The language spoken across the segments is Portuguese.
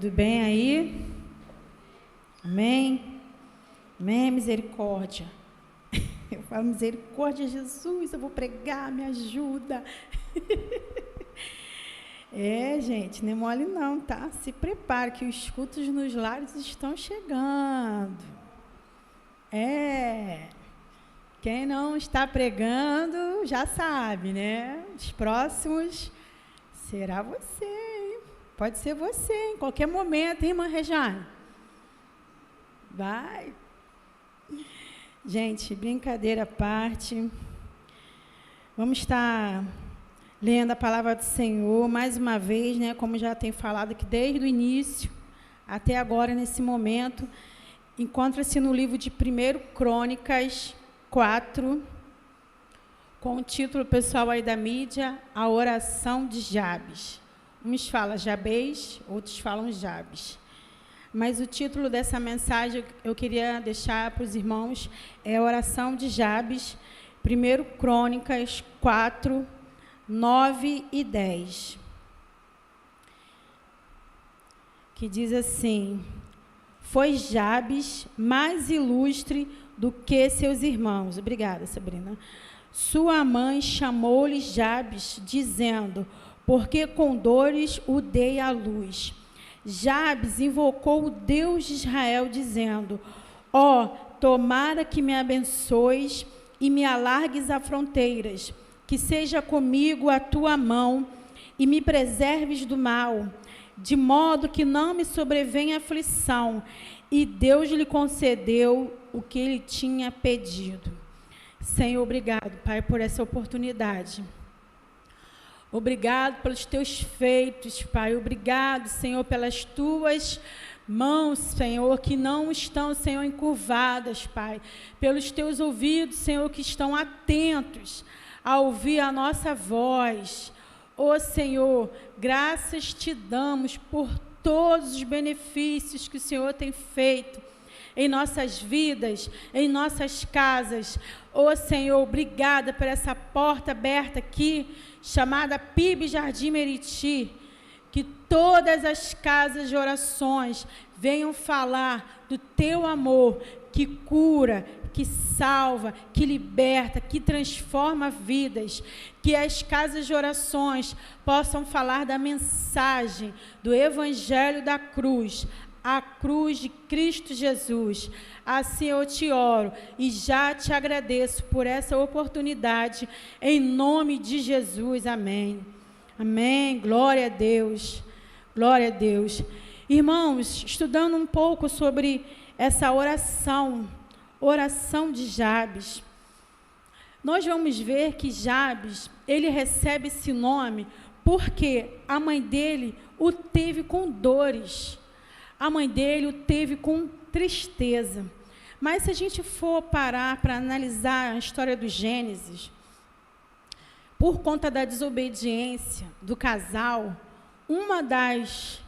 Tudo bem aí? Amém? Amém, misericórdia. Eu falo, misericórdia, Jesus, eu vou pregar, me ajuda. Gente, não é mole não, tá? Se prepare que os cultos nos lares estão chegando. Quem não está pregando já sabe, né? Os próximos será você, hein? Pode ser você, em qualquer momento, hein, irmã Rejane? Vai. Gente, brincadeira à parte. Vamos estar lendo a palavra do Senhor mais uma vez, né? Como já tem falado aqui desde o início até agora, nesse momento. Encontra-se no livro de 1 Crônicas 4, com o título pessoal aí da mídia, A Oração de Jabes. Uns falam Jabez, outros falam Jabes. Mas o título dessa mensagem eu queria deixar para os irmãos é a Oração de Jabes, 1 Crônicas 4, 9 e 10. Que diz assim: foi Jabes mais ilustre do que seus irmãos. Obrigada, Sabrina. Sua mãe chamou-lhe Jabes, dizendo: porque com dores o dei à luz. Jabes invocou o Deus de Israel, dizendo: tomara que me abençoes e me alargues as fronteiras, que seja comigo a tua mão e me preserves do mal, de modo que não me sobrevenha aflição. E Deus lhe concedeu o que ele tinha pedido. Senhor, obrigado, Pai, por essa oportunidade. Obrigado pelos teus feitos, Pai. Obrigado, Senhor, pelas tuas mãos, Senhor, que não estão, Senhor, encurvadas, Pai. Pelos teus ouvidos, Senhor, que estão atentos a ouvir a nossa voz. Senhor, graças te damos por todos os benefícios que o Senhor tem feito em nossas vidas, em nossas casas. Senhor, obrigada por essa porta aberta aqui, chamada PIB Jardim Meriti, que todas as casas de orações venham falar do teu amor, que cura, que salva, que liberta, que transforma vidas, que as casas de orações possam falar da mensagem do Evangelho da cruz, a cruz de Cristo Jesus. Assim eu te oro e já te agradeço por essa oportunidade, em nome de Jesus, amém. Amém, glória a Deus, glória a Deus. Irmãos, estudando um pouco sobre essa oração de Jabes, nós vamos ver que Jabes, ele recebe esse nome porque a mãe dele o teve com dores. A mãe dele o teve com tristeza. Mas se a gente for parar para analisar a história do Gênesis, por conta da desobediência do casal, uma das,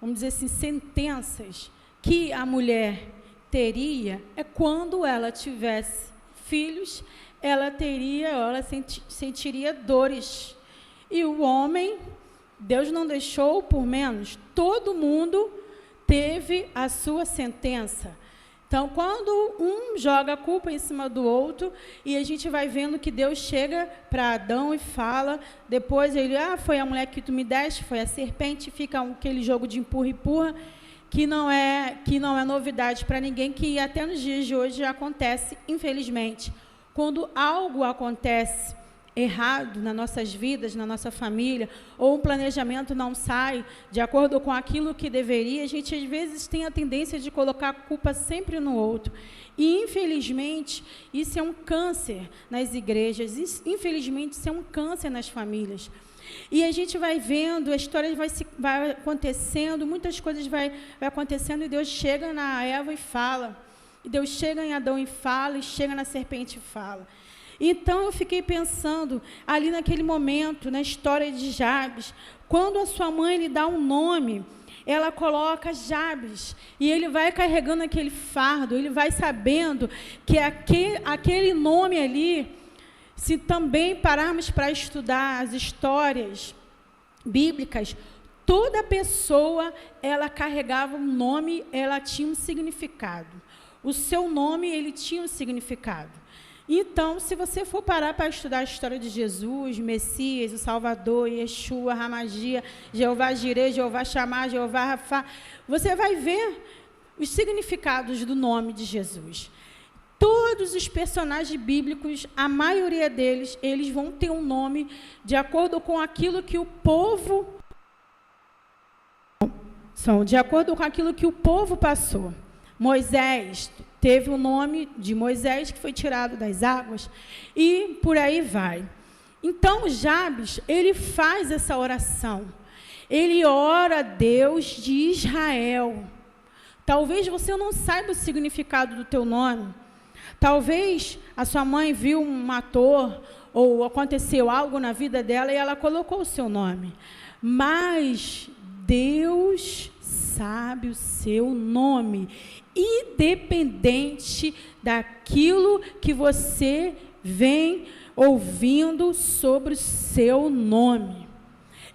vamos dizer assim, sentenças que a mulher teria é quando ela tivesse filhos, ela sentiria dores. E o homem, Deus não deixou por menos, todo mundo teve a sua sentença. Então, quando um joga a culpa em cima do outro, e a gente vai vendo que Deus chega para Adão e fala, depois ele, foi a mulher que tu me deste, foi a serpente, fica aquele jogo de empurra-empurra, que não é novidade para ninguém, que até nos dias de hoje já acontece, infelizmente. Quando algo acontece errado nas nossas vidas, na nossa família, ou um planejamento não sai de acordo com aquilo que deveria, a gente às vezes tem a tendência de colocar a culpa sempre no outro. E, infelizmente, isso é um câncer nas igrejas, infelizmente, isso é um câncer nas famílias. E a gente vai vendo, a história vai acontecendo, muitas coisas vai acontecendo, e Deus chega na Eva e fala, e Deus chega em Adão e fala, e chega na serpente e fala. Então, eu fiquei pensando, ali naquele momento, na história de Jabes, quando a sua mãe lhe dá um nome, ela coloca Jabes, e ele vai carregando aquele fardo, ele vai sabendo que aquele nome ali, se também pararmos para estudar as histórias bíblicas, Toda pessoa, ela carregava um nome, ela tinha um significado. O seu nome, ele tinha um significado. Então, se você for parar para estudar a história de Jesus, Messias, o Salvador, Yeshua, Ramagia, Jeová Jireh, Jeová Shammah, Jeová Rafá, você vai ver os significados do nome de Jesus. Todos os personagens bíblicos, a maioria deles, eles vão ter um nome de acordo com aquilo que o povo de acordo com aquilo que o povo passou. Moisés teve o nome de Moisés, que foi tirado das águas, e por aí vai. Então, Jabes, ele faz essa oração. Ele ora a Deus de Israel. Talvez você não saiba o significado do teu nome. Talvez a sua mãe viu um ator, ou aconteceu algo na vida dela, e ela colocou o seu nome. Mas Deus sabe o seu nome, independente daquilo que você vem ouvindo sobre o seu nome.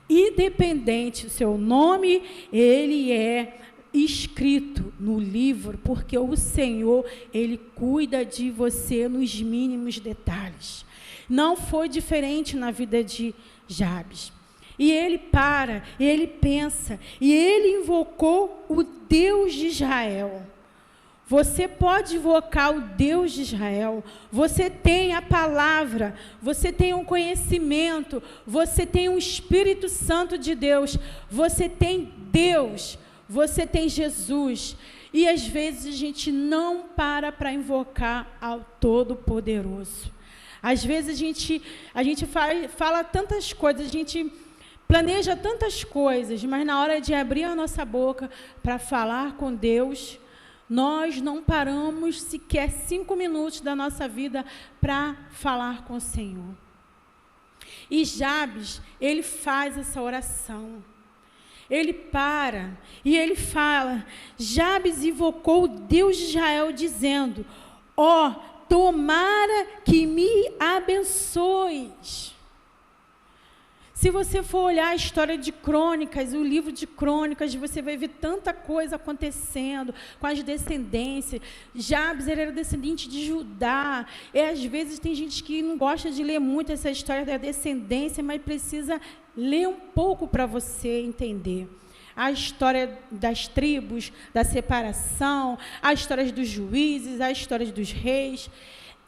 Independente do seu nome, ele é escrito no livro, porque o Senhor, ele cuida de você nos mínimos detalhes. Não foi diferente na vida de Jabes. E ele para, e ele pensa, e ele invocou o Deus de Israel. Você pode invocar o Deus de Israel. Você tem a palavra, você tem um conhecimento, você tem o Espírito Santo de Deus, você tem Deus, você tem Jesus. E às vezes a gente não para invocar ao Todo-Poderoso. Às vezes a gente fala tantas coisas, a gente planeja tantas coisas, mas na hora de abrir a nossa boca para falar com Deus, nós não paramos sequer 5 minutos da nossa vida para falar com o Senhor. E Jabes, ele faz essa oração. Ele para e ele fala, Jabes invocou o Deus de Israel dizendo, ó, tomara que me abençoes. Se você for olhar a história de Crônicas, o livro de Crônicas, você vai ver tanta coisa acontecendo com as descendências. Jabes era descendente de Judá. E às vezes tem gente que não gosta de ler muito essa história da descendência, mas precisa ler um pouco para você entender. A história das tribos, da separação, a história dos juízes, a história dos reis.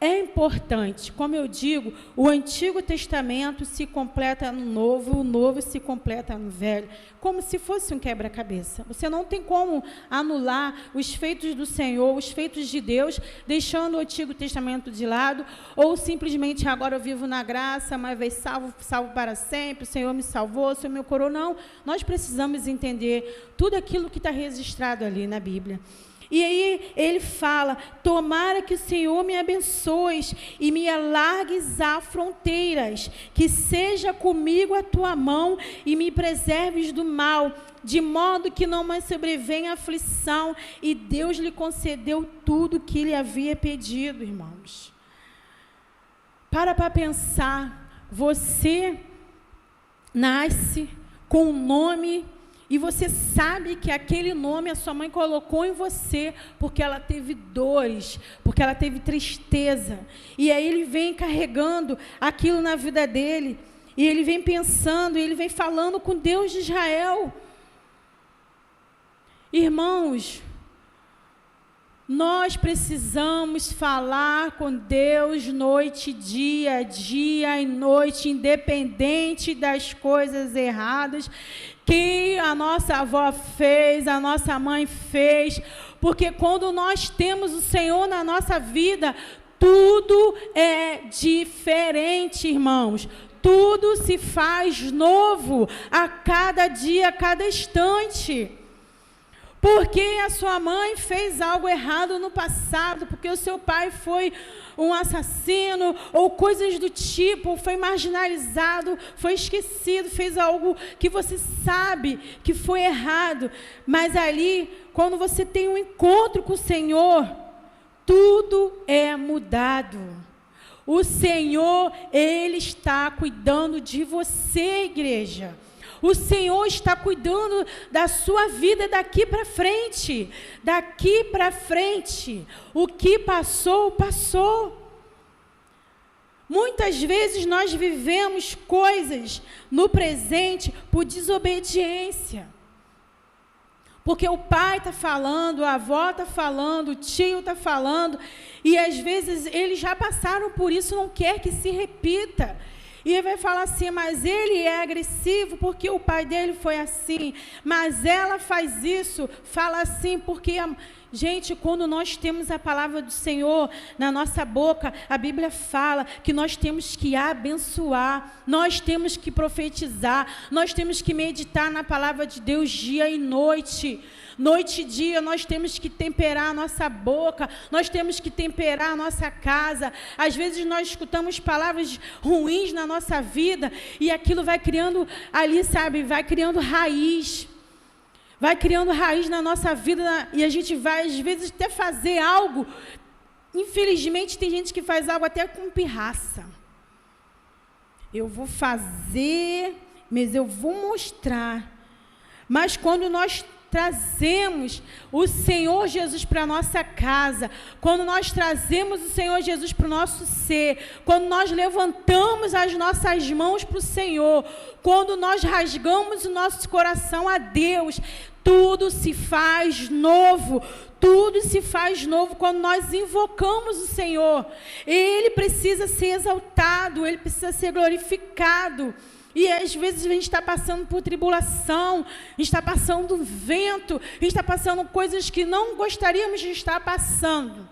É importante, como eu digo, o Antigo Testamento se completa no Novo, o Novo se completa no Velho, como se fosse um quebra-cabeça. Você não tem como anular os feitos do Senhor, os feitos de Deus, deixando o Antigo Testamento de lado, ou simplesmente agora eu vivo na graça, mas vai salvo para sempre, o Senhor me salvou, o Senhor me curou. Não, nós precisamos entender tudo aquilo que está registrado ali na Bíblia. E aí ele fala, tomara que o Senhor me abençoe e me alargues as fronteiras, que seja comigo a tua mão e me preserves do mal, de modo que não mais sobrevenha aflição. E Deus lhe concedeu tudo que lhe havia pedido, irmãos. Para pensar, você nasce com um nome e você sabe que aquele nome a sua mãe colocou em você porque ela teve dores, porque ela teve tristeza. E aí ele vem carregando aquilo na vida dele. E ele vem pensando, e ele vem falando com Deus de Israel. Irmãos, nós precisamos falar com Deus noite, dia e noite, independente das coisas erradas que a nossa avó fez, a nossa mãe fez, porque quando nós temos o Senhor na nossa vida, tudo é diferente, irmãos. Tudo se faz novo a cada dia, a cada instante. Porque a sua mãe fez algo errado no passado, porque o seu pai foi um assassino, ou coisas do tipo, foi marginalizado, foi esquecido, fez algo que você sabe que foi errado. Mas ali, quando você tem um encontro com o Senhor, tudo é mudado. O Senhor, Ele está cuidando de você, igreja. O Senhor está cuidando da sua vida daqui para frente. Daqui para frente. O que passou, passou. Muitas vezes nós vivemos coisas no presente por desobediência. Porque o pai está falando, a avó está falando, o tio está falando, e às vezes eles já passaram por isso, não quer que se repita. E ele vai falar assim, mas ele é agressivo porque o pai dele foi assim, mas ela faz isso, fala assim, porque... Gente, quando nós temos a palavra do Senhor na nossa boca, a Bíblia fala que nós temos que abençoar, nós temos que profetizar, nós temos que meditar na palavra de Deus dia e noite. Noite e dia, nós temos que temperar a nossa boca, nós temos que temperar a nossa casa. Às vezes nós escutamos palavras ruins na nossa vida e aquilo vai criando ali, sabe, vai criando raiz. Vai criando raiz na nossa vida e a gente vai, às vezes, até fazer algo. Infelizmente, tem gente que faz algo até com pirraça. Eu vou fazer, mas eu vou mostrar. Mas quando nós trazemos o Senhor Jesus para a nossa casa, quando nós trazemos o Senhor Jesus para o nosso ser, quando nós levantamos as nossas mãos para o Senhor, quando nós rasgamos o nosso coração a Deus, tudo se faz novo. Tudo se faz novo quando nós invocamos o Senhor. Ele precisa ser exaltado, Ele precisa ser glorificado. E às vezes a gente está passando por tribulação, a gente está passando vento, a gente está passando coisas que não gostaríamos de estar passando.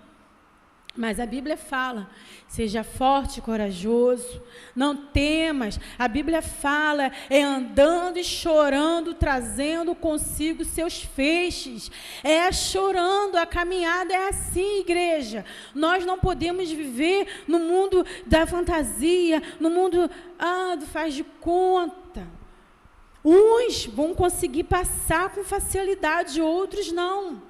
Mas a Bíblia fala, seja forte e corajoso, não temas. A Bíblia fala, é andando e chorando, trazendo consigo seus feixes. É chorando, a caminhada é assim, igreja. Nós não podemos viver no mundo da fantasia, no mundo do faz de conta. Uns vão conseguir passar com facilidade, outros não.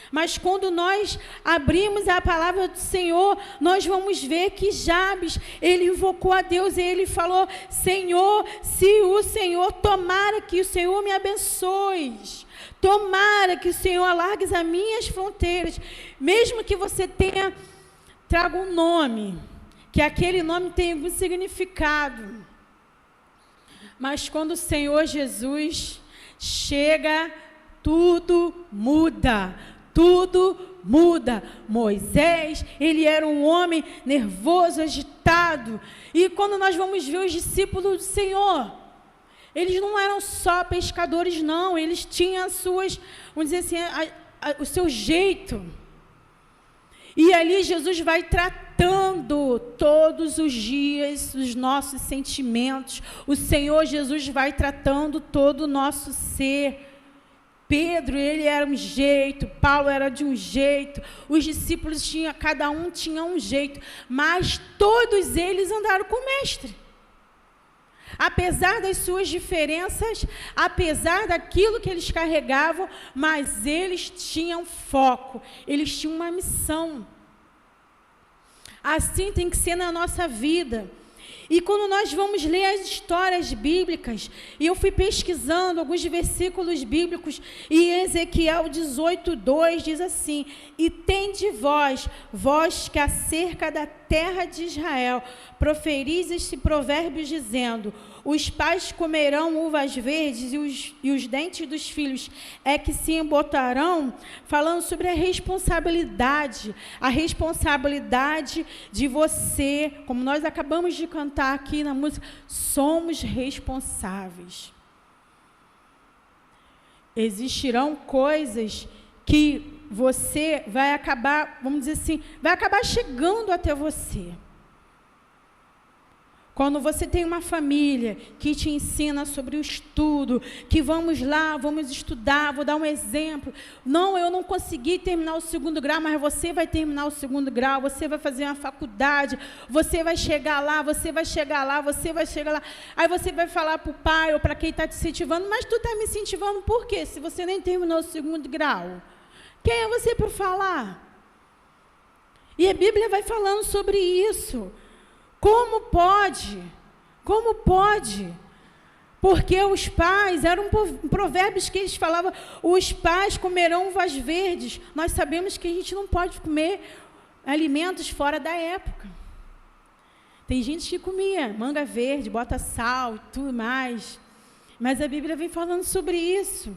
Mas quando nós abrimos a palavra do Senhor, nós vamos ver que Jabes, ele invocou a Deus e ele falou, Senhor, se o Senhor, tomara que o Senhor me abençoe, tomara que o Senhor alargue as minhas fronteiras, mesmo que você traga um nome, que aquele nome tenha algum significado. Mas quando o Senhor Jesus chega, tudo muda. Tudo muda. Moisés, ele era um homem nervoso, agitado. E quando nós vamos ver os discípulos do Senhor, eles não eram só pescadores, não. Eles tinham as suas, vamos dizer assim, o seu jeito. E ali Jesus vai tratando todos os dias os nossos sentimentos. O Senhor Jesus vai tratando todo o nosso ser. Pedro, ele era um jeito, Paulo era de um jeito, os discípulos cada um tinha um jeito, mas todos eles andaram com o Mestre. Apesar das suas diferenças, apesar daquilo que eles carregavam, mas eles tinham foco, eles tinham uma missão. Assim tem que ser na nossa vida. E quando nós vamos ler as histórias bíblicas, e eu fui pesquisando alguns versículos bíblicos, e Ezequiel 18:2 diz assim, e tende vós que acerca da terra de Israel, proferis este provérbio dizendo, os pais comerão uvas verdes e os dentes dos filhos é que se embotarão, falando sobre a responsabilidade de você, como nós acabamos de cantar aqui na música, somos responsáveis. Existirão coisas que você vai acabar, vamos dizer assim, vai acabar chegando até você. Quando você tem uma família que te ensina sobre o estudo, que vamos lá, vamos estudar, vou dar um exemplo. Não, eu não consegui terminar o 2º grau, mas você vai terminar o 2º grau, você vai fazer uma faculdade, você vai chegar lá, você vai chegar lá, você vai chegar lá. Aí você vai falar para o pai ou para quem está te incentivando, mas tu está me incentivando por quê? Se você nem terminou o 2º grau. Quem é você para falar? E a Bíblia vai falando sobre isso. Como pode? Como pode? Porque os pais, eram provérbios que eles falavam, os pais comerão uvas verdes. Nós sabemos que a gente não pode comer alimentos fora da época. Tem gente que comia manga verde, bota sal e tudo mais. Mas a Bíblia vem falando sobre isso.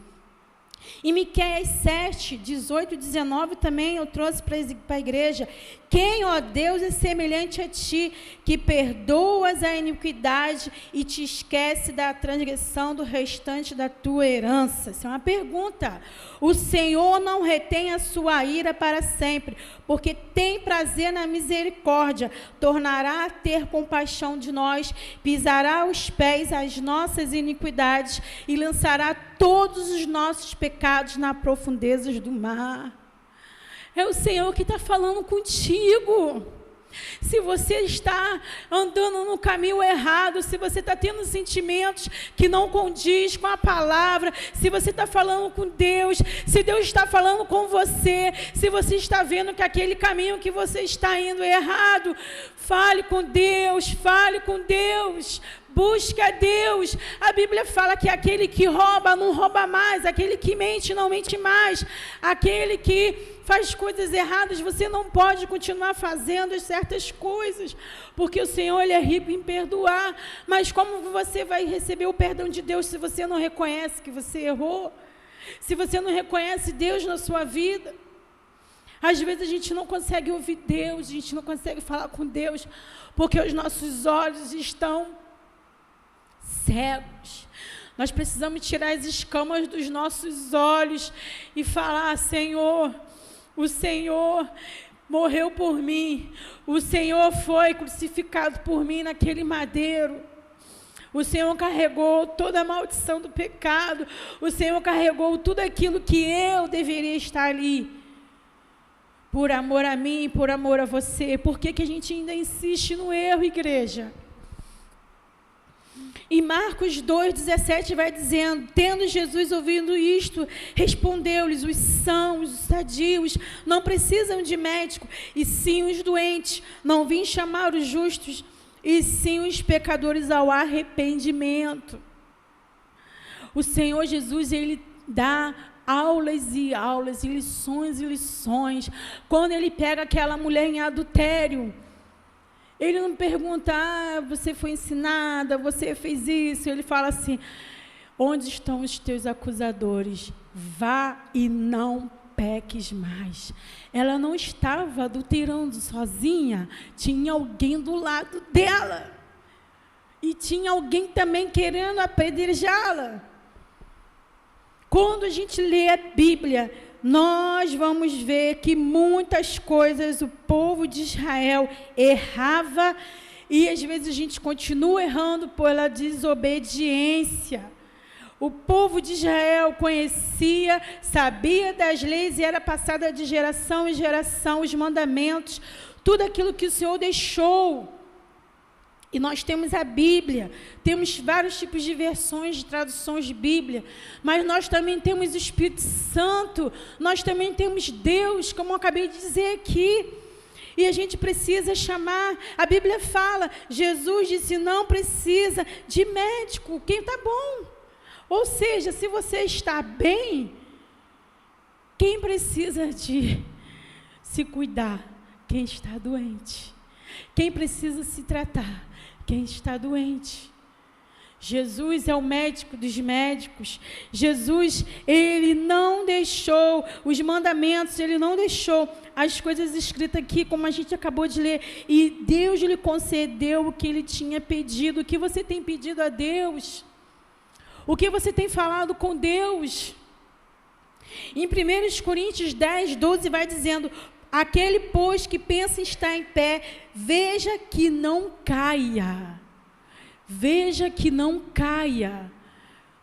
Em Miqueias 7, 18 e 19 também eu trouxe para a igreja. Quem, ó Deus, é semelhante a ti, que perdoas a iniquidade e te esquece da transgressão do restante da tua herança? Isso é uma pergunta. O Senhor não retém a sua ira para sempre, porque tem prazer na misericórdia, tornará a ter compaixão de nós, pisará os pés às nossas iniquidades e lançará todos os nossos pecados nas profundezas do mar. É o Senhor que está falando contigo. Se você está andando no caminho errado, se você está tendo sentimentos que não condiz com a palavra, se você está falando com Deus, se Deus está falando com você, se você está vendo que aquele caminho que você está indo é errado, fale com Deus, fale com Deus. Busca a Deus. A Bíblia fala que aquele que rouba não rouba mais, aquele que mente não mente mais, aquele que faz coisas erradas, você não pode continuar fazendo certas coisas, porque o Senhor, Ele é rico em perdoar. Mas como você vai receber o perdão de Deus se você não reconhece que você errou? Se você não reconhece Deus na sua vida? Às vezes a gente não consegue ouvir Deus, a gente não consegue falar com Deus, porque os nossos olhos estão cegos. Nós precisamos tirar as escamas dos nossos olhos e falar: Senhor, o Senhor morreu por mim, o Senhor foi crucificado por mim naquele madeiro, o Senhor carregou toda a maldição do pecado, o Senhor carregou tudo aquilo que eu deveria estar ali, por amor a mim, por amor a você. Por que que a gente ainda insiste no erro, igreja? E Marcos 2,17 vai dizendo: tendo Jesus ouvido isto, respondeu-lhes: os sãos, os sadios, não precisam de médico, e sim os doentes. Não vim chamar os justos, e sim os pecadores ao arrependimento. O Senhor Jesus, Ele dá aulas e aulas, e lições. Quando Ele pega aquela mulher em adultério, Ele não pergunta: você foi ensinada, você fez isso. Ele fala assim: onde estão os teus acusadores? Vá e não peques mais. Ela não estava adulterando sozinha, tinha alguém do lado dela. E tinha alguém também querendo apedrejá-la. Quando a gente lê a Bíblia, nós vamos ver que muitas coisas o povo de Israel errava, e às vezes a gente continua errando pela desobediência. O povo de Israel conhecia, sabia das leis e era passada de geração em geração os mandamentos, tudo aquilo que o Senhor deixou. E nós temos a Bíblia, temos vários tipos de versões, de traduções de Bíblia, mas nós também temos o Espírito Santo, nós também temos Deus, como eu acabei de dizer aqui, e a gente precisa chamar. A Bíblia fala, Jesus disse: não precisa de médico, quem está bom. Ou seja, se você está bem, quem precisa de se cuidar? Quem está doente. Quem precisa se tratar? Quem está doente. Jesus é o médico dos médicos. Jesus, Ele não deixou os mandamentos, Ele não deixou as coisas escritas aqui, como a gente acabou de ler, e Deus lhe concedeu o que Ele tinha pedido. O que você tem pedido a Deus? O que você tem falado com Deus? Em 1 Coríntios 10, 12 vai dizendo: aquele, pois, que pensa estar em pé, veja que não caia. Veja que não caia.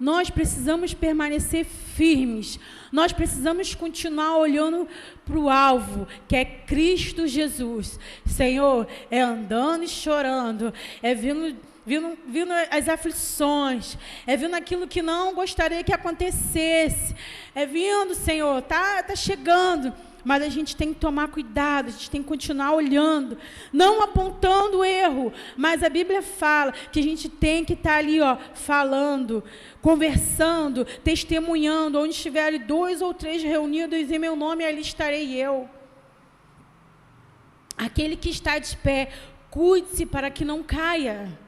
Nós precisamos permanecer firmes. Nós precisamos continuar olhando para o alvo, que é Cristo Jesus. Senhor, é andando e chorando, é vindo as aflições, é vindo aquilo que não gostaria que acontecesse, é vindo, Senhor, tá chegando. mas a gente tem que tomar cuidado, a gente tem que continuar olhando, não apontando o erro, mas a Bíblia fala que a gente tem que estar ali, falando, conversando, testemunhando, onde estiverem 2 ou 3 reunidos em meu nome, ali estarei eu. Aquele que está de pé, cuide-se para que não caia.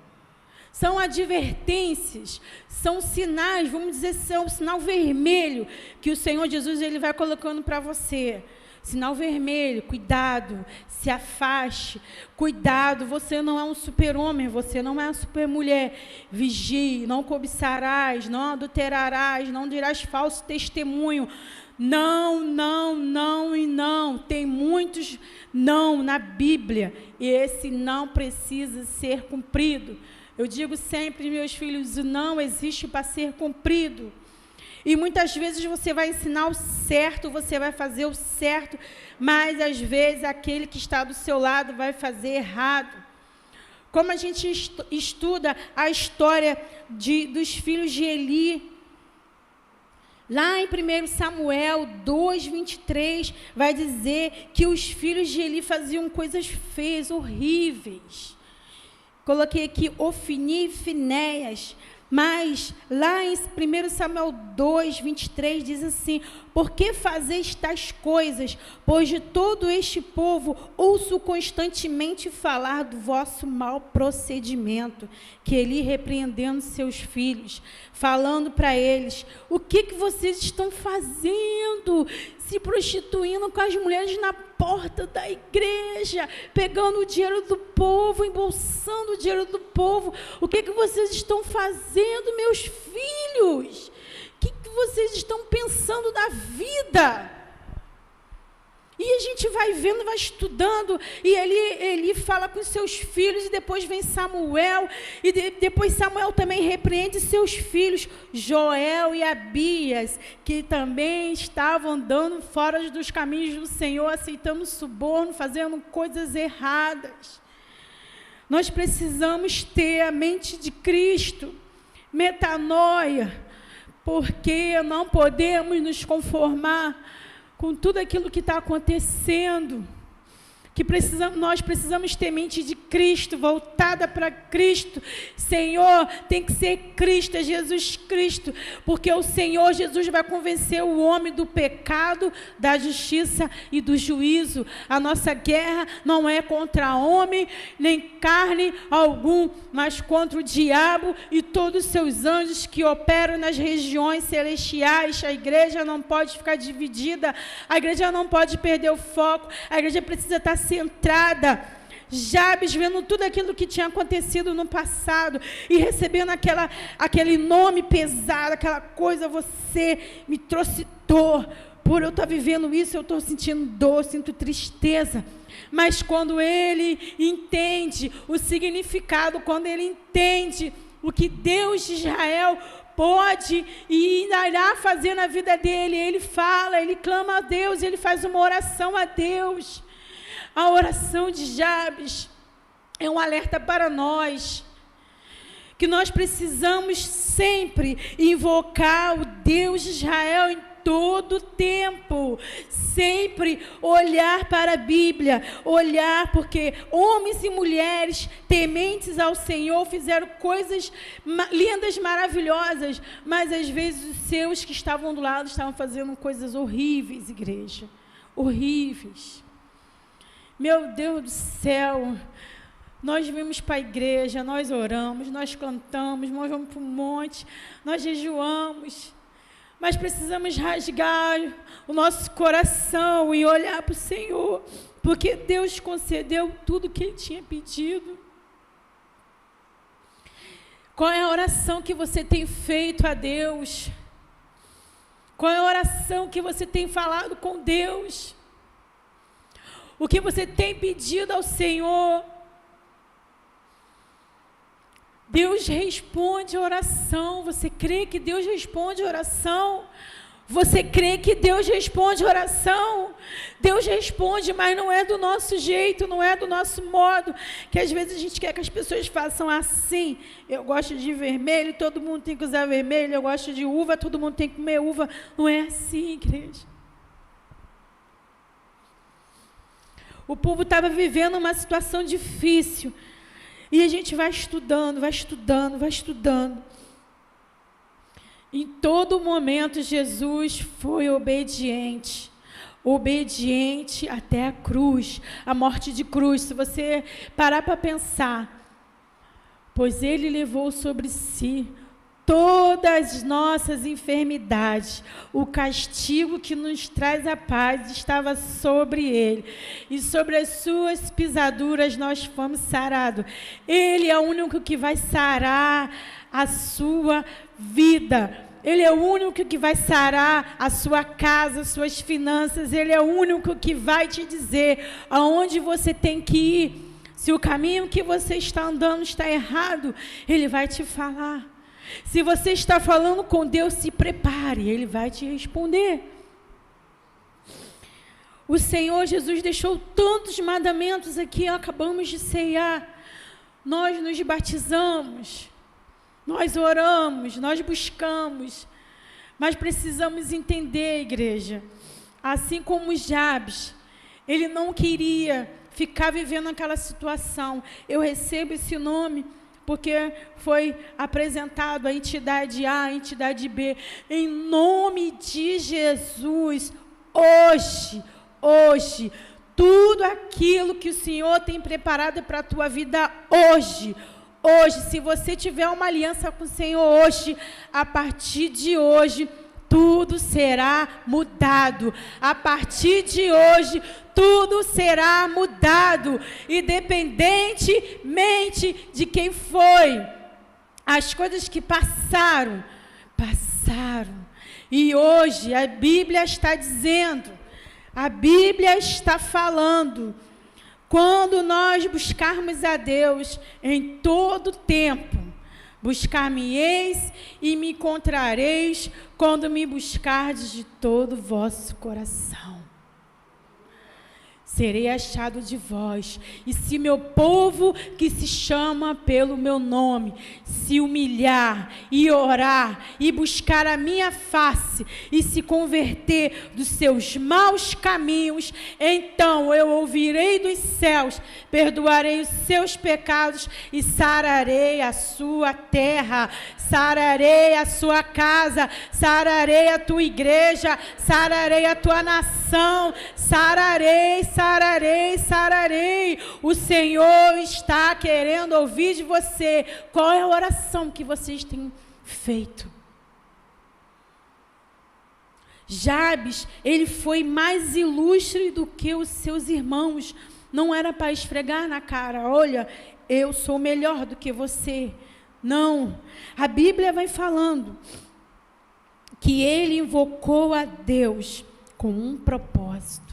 São advertências, são sinais, vamos dizer, são um sinal vermelho que o Senhor Jesus ele vai colocando para você. Sinal vermelho, cuidado, se afaste, cuidado, você não é um super-homem, você não é uma super-mulher, vigie, não cobiçarás, não adulterarás, não dirás falso testemunho. Não, não, não e não. Tem muitos não na Bíblia e esse não precisa ser cumprido. Eu digo sempre, meus filhos, o não existe para ser cumprido. E muitas vezes você vai ensinar o certo, você vai fazer o certo, mas às vezes aquele que está do seu lado vai fazer errado. Como a gente estuda a história dos filhos de Eli, lá em 1 Samuel 2:23, vai dizer que os filhos de Eli faziam coisas feias, horríveis. Coloquei aqui Ofni e Finéias, mas lá em 1 Samuel 2:23 diz assim: por que fazeis tais coisas? Pois de todo este povo ouço constantemente falar do vosso mau procedimento. Que Eli repreendendo seus filhos, falando para eles: o que vocês estão fazendo? Se prostituindo com as mulheres na porta da igreja, pegando o dinheiro do povo, embolsando o dinheiro do povo. O que vocês estão fazendo, meus filhos? O que vocês estão pensando da vida? E a gente vai vendo, vai estudando, e ele fala com seus filhos, e depois vem Samuel, e depois Samuel também repreende seus filhos, Joel e Abias, que também estavam andando fora dos caminhos do Senhor, aceitando suborno, fazendo coisas erradas. Nós precisamos ter a mente de Cristo, metanoia, porque não podemos nos conformar com tudo aquilo que está acontecendo, nós precisamos ter mente de Cristo, voltada para Cristo. Senhor, tem que ser Cristo, é Jesus Cristo, porque o Senhor Jesus vai convencer o homem do pecado, da justiça e do juízo. A nossa guerra não é contra homem, nem carne algum, mas contra o diabo e todos os seus anjos que operam nas regiões celestiais. A igreja não pode ficar dividida, a igreja não pode perder o foco, a igreja precisa estar centrada. Jabes vendo tudo aquilo que tinha acontecido no passado e recebendo aquele nome pesado, aquela coisa: você me trouxe dor, por eu estar vivendo isso, eu estou sentindo dor, sinto tristeza. Mas quando ele entende o significado, quando ele entende o que Deus de Israel pode e irá fazer na vida dele, ele fala, ele clama a Deus, ele faz uma oração a Deus. A oração de Jabes é um alerta para nós, que nós precisamos sempre invocar o Deus de Israel em todo o tempo, sempre olhar para a Bíblia, olhar, porque homens e mulheres tementes ao Senhor fizeram coisas lindas, maravilhosas, mas às vezes os seus que estavam do lado estavam fazendo coisas horríveis, igreja, horríveis. Meu Deus do céu, nós vimos para a igreja, nós oramos, nós cantamos, nós vamos para o monte, nós jejuamos, mas precisamos rasgar o nosso coração e olhar para o Senhor, porque Deus concedeu tudo o que Ele tinha pedido. Qual é a oração que você tem feito a Deus? Qual é a oração que você tem falado com Deus? O que você tem pedido ao Senhor? Deus responde a oração. Você crê que Deus responde a oração? Você crê que Deus responde a oração? Deus responde, mas não é do nosso jeito, não é do nosso modo, que às vezes a gente quer que as pessoas façam assim. Eu gosto de vermelho, todo mundo tem que usar vermelho. Eu gosto de uva, todo mundo tem que comer uva. Não é assim, igreja. O povo estava vivendo uma situação difícil. E a gente vai estudando, vai estudando, vai estudando. Em todo momento, Jesus foi obediente. Obediente até a cruz, a morte de cruz. Se você parar para pensar, pois ele levou sobre si todas as nossas enfermidades, o castigo que nos traz a paz estava sobre ele, e sobre as suas pisaduras nós fomos sarados. Ele é o único que vai sarar a sua vida. Ele é o único que vai sarar a sua casa, as suas finanças. Ele é o único que vai te dizer aonde você tem que ir. Se o caminho que você está andando está errado, Ele vai te falar. Se você está falando com Deus, se prepare, Ele vai te responder. O Senhor Jesus deixou tantos mandamentos aqui, acabamos de ceiar. Nós nos batizamos, nós oramos, nós buscamos, mas precisamos entender, igreja, assim como Jabes, ele não queria ficar vivendo aquela situação. Eu recebo esse nome porque foi apresentado a entidade A, a entidade B. Em nome de Jesus, hoje, tudo aquilo que o Senhor tem preparado para a tua vida hoje, se você tiver uma aliança com o Senhor hoje, a partir de hoje, tudo será mudado. A partir de hoje, tudo será mudado, independentemente de quem foi. As coisas que passaram. E hoje a Bíblia está dizendo, a Bíblia está falando, quando nós buscarmos a Deus em todo tempo, buscar-me-eis e me encontrareis quando me buscardes de todo o vosso coração. Serei achado de vós, e se meu povo, que se chama pelo meu nome, se humilhar e orar e buscar a minha face e se converter dos seus maus caminhos, então eu ouvirei dos céus, perdoarei os seus pecados e sararei a sua terra, sararei a sua casa, sararei a tua igreja, sararei a tua nação, sararei. O Senhor está querendo ouvir de você. Qual é a oração que vocês têm feito? Jabes, ele foi mais ilustre do que os seus irmãos. Não era para esfregar na cara, olha, eu sou melhor do que você. Não, a Bíblia vai falando que ele invocou a Deus com um propósito.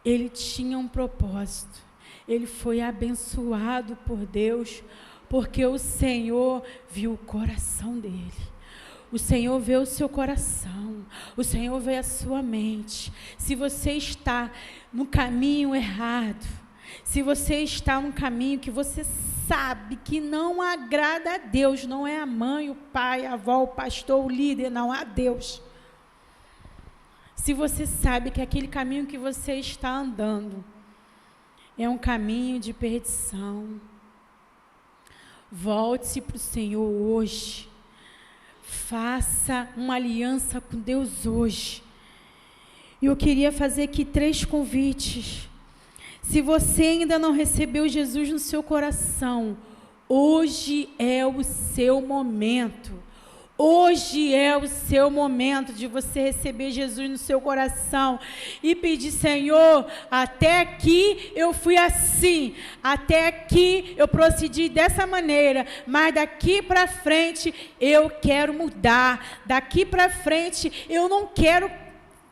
Ele tinha um propósito. Ele foi abençoado por Deus, porque o Senhor viu o coração dele. O Senhor vê o seu coração. O Senhor vê a sua mente. Se você está no caminho errado, se você está num caminho que você sabe que não agrada a Deus, não é a mãe, o pai, a avó, o pastor, o líder, não, a Deus. Se você sabe que aquele caminho que você está andando é um caminho de perdição, volte-se para o Senhor hoje. Faça uma aliança com Deus hoje. E eu queria fazer aqui 3 convites. Se você ainda não recebeu Jesus no seu coração, hoje é o seu momento. Hoje é o seu momento de você receber Jesus no seu coração e pedir: Senhor, até aqui eu fui assim, até aqui eu procedi dessa maneira, mas daqui para frente eu quero mudar, daqui para frente eu não quero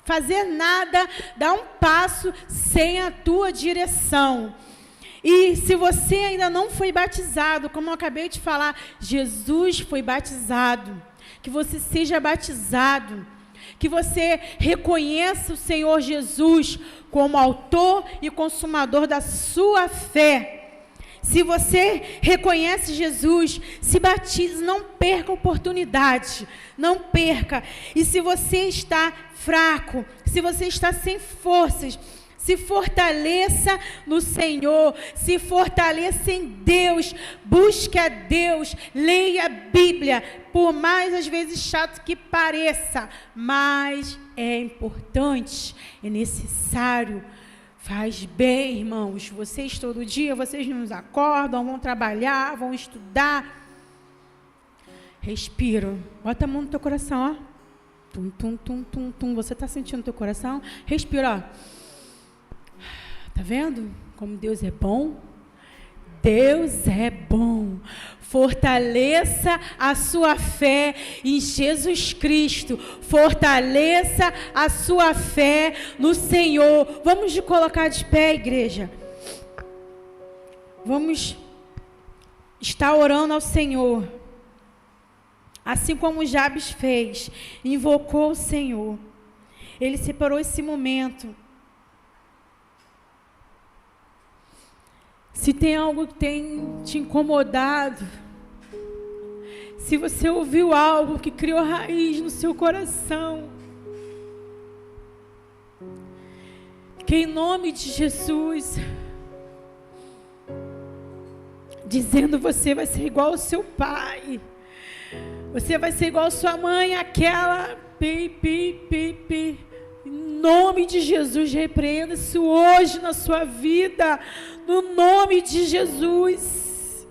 fazer nada, dar um passo sem a tua direção. E se você ainda não foi batizado, como eu acabei de falar, Jesus foi batizado. Que você seja batizado, que você reconheça o Senhor Jesus como autor e consumador da sua fé, Se você reconhece Jesus, se batize, não perca a oportunidade, não perca. E se você está fraco, se você está sem forças, se fortaleça no Senhor, se fortaleça em Deus, busque a Deus, leia a Bíblia, por mais às vezes chato que pareça, mas é importante, é necessário. Faz bem, irmãos. Vocês todo dia, vocês nos acordam, vão trabalhar, vão estudar. Respira. Bota a mão no teu coração, ó. Tum, tum, tum, tum, tum. Você está sentindo no teu coração? Respira, ó. Tá vendo como Deus é bom? Deus é bom. Fortaleça a sua fé em Jesus Cristo. Fortaleça a sua fé no Senhor. Vamos nos colocar de pé, igreja. Vamos estar orando ao Senhor. Assim como Jabes fez, invocou o Senhor. Ele separou esse momento. Se tem algo que tem te incomodado, se você ouviu algo que criou raiz no seu coração, que em nome de Jesus, dizendo você vai ser igual ao seu pai, você vai ser igual à sua mãe, aquela Em nome de Jesus, repreenda isso hoje na sua vida, no nome de Jesus.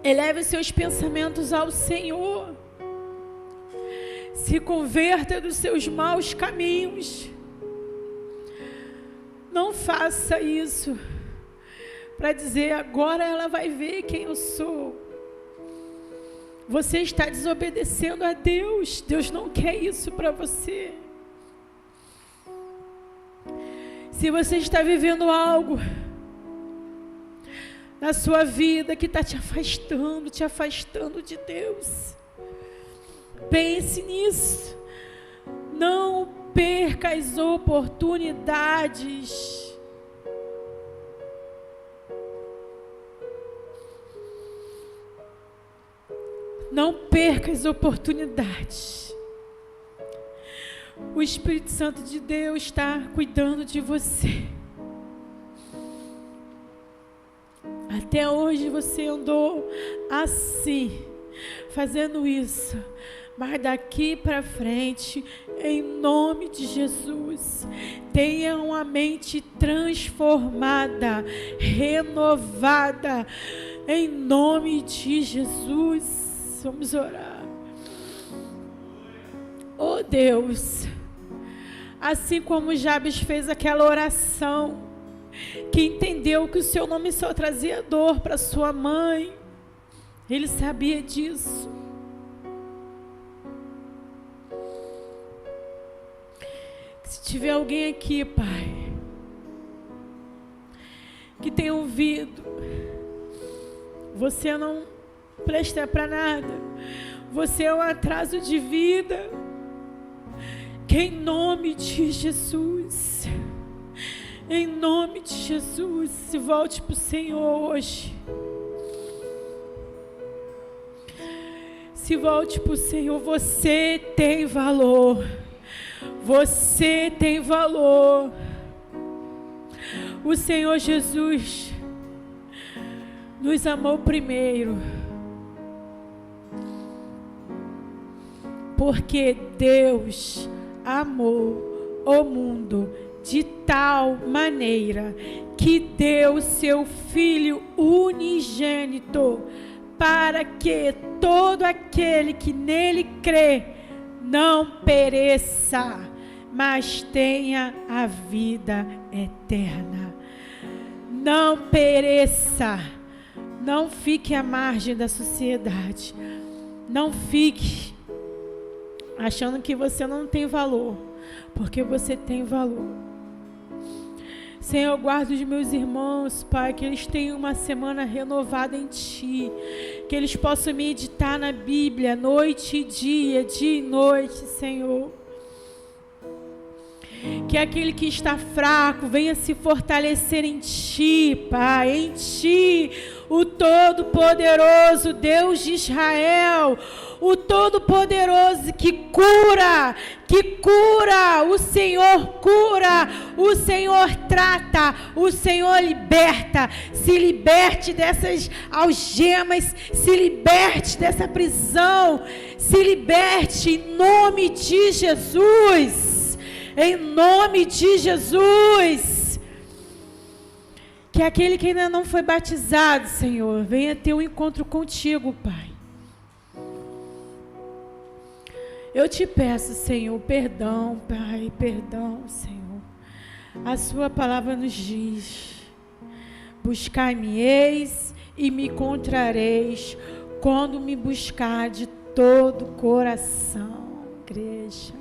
Eleve os seus pensamentos ao Senhor. Se converta dos seus maus caminhos. Não faça isso para dizer agora ela vai ver quem eu sou. Você está desobedecendo a Deus. Deus não quer isso para você. Se você está vivendo algo na sua vida que está te afastando de Deus, pense nisso. Não perca as oportunidades. Não perca as oportunidades. O Espírito Santo de Deus está cuidando de você. Até hoje você andou assim, fazendo isso. Mas daqui para frente, em nome de Jesus, tenha uma mente transformada, renovada, em nome de Jesus. Vamos orar. Oh Deus, assim como Jabes fez aquela oração, que entendeu que o seu nome só trazia dor para sua mãe, ele sabia disso. Se tiver alguém aqui, Pai, que tem ouvido, você não presta para nada, você é um atraso de vida, que em nome de Jesus, em nome de Jesus, se volte para o Senhor hoje, se volte para o Senhor. Você tem valor, você tem valor. O Senhor Jesus nos amou primeiro, porque Deus amou o mundo de tal maneira que deu seu Filho unigênito, para que todo aquele que nele crê não pereça, mas tenha a vida eterna. Não pereça, não fique à margem da sociedade, não fique achando que você não tem valor, porque você tem valor. Senhor, guarda os meus irmãos, Pai, que eles tenham uma semana renovada em Ti, que eles possam meditar na Bíblia, noite e dia e noite, Senhor. Que aquele que está fraco venha se fortalecer em Ti, Pai, em Ti, o Todo-Poderoso, Deus de Israel, o Todo-Poderoso que cura, o Senhor cura, o Senhor trata, o Senhor liberta. Se liberte dessas algemas, se liberte dessa prisão, se liberte em nome de Jesus, em nome de Jesus. Que aquele que ainda não foi batizado, Senhor, venha ter um encontro contigo, Pai. Eu te peço, Senhor, perdão, Pai, perdão, Senhor. A sua palavra nos diz: buscai-me-eis e me encontrareis, quando me buscar de todo o coração. Igreja,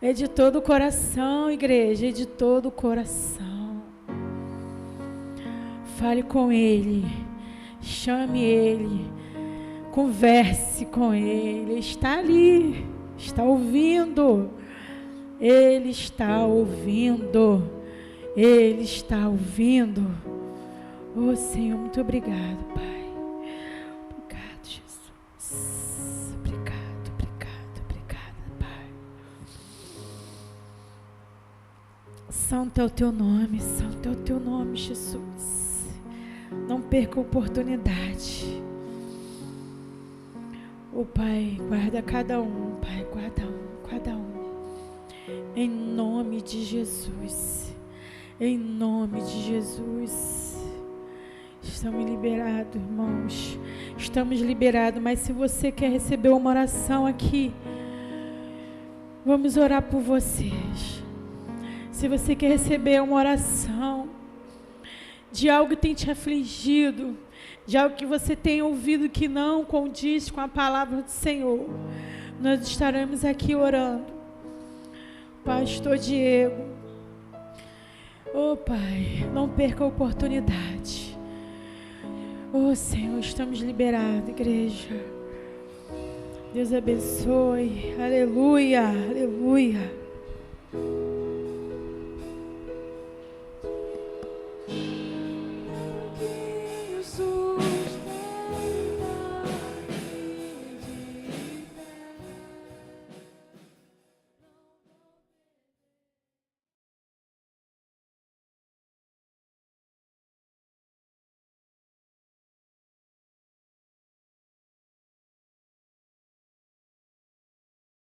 é de todo o coração, igreja, é de todo o coração. Fale com Ele, chame Ele, converse com Ele. Ele está ali, está ouvindo. Ele está ouvindo. Ele está ouvindo. Oh, Senhor, muito obrigado, Pai. Obrigado, Jesus. Obrigado, Pai. Santo é o Teu nome, santo é o Teu nome, Jesus. Não perca a oportunidade. Oh, Pai, guarda cada um, Pai, cada um. Em nome de Jesus. Em nome de Jesus. Estamos liberados, irmãos. Estamos liberados, mas se você quer receber uma oração aqui, vamos orar por vocês. Se você quer receber uma oração de algo que tem te afligido, de algo que você tem ouvido que não condiz com a palavra do Senhor, nós estaremos aqui orando. Pastor Diego, oh Pai, não perca a oportunidade. Oh Senhor, estamos liberados, igreja. Deus abençoe, aleluia, aleluia.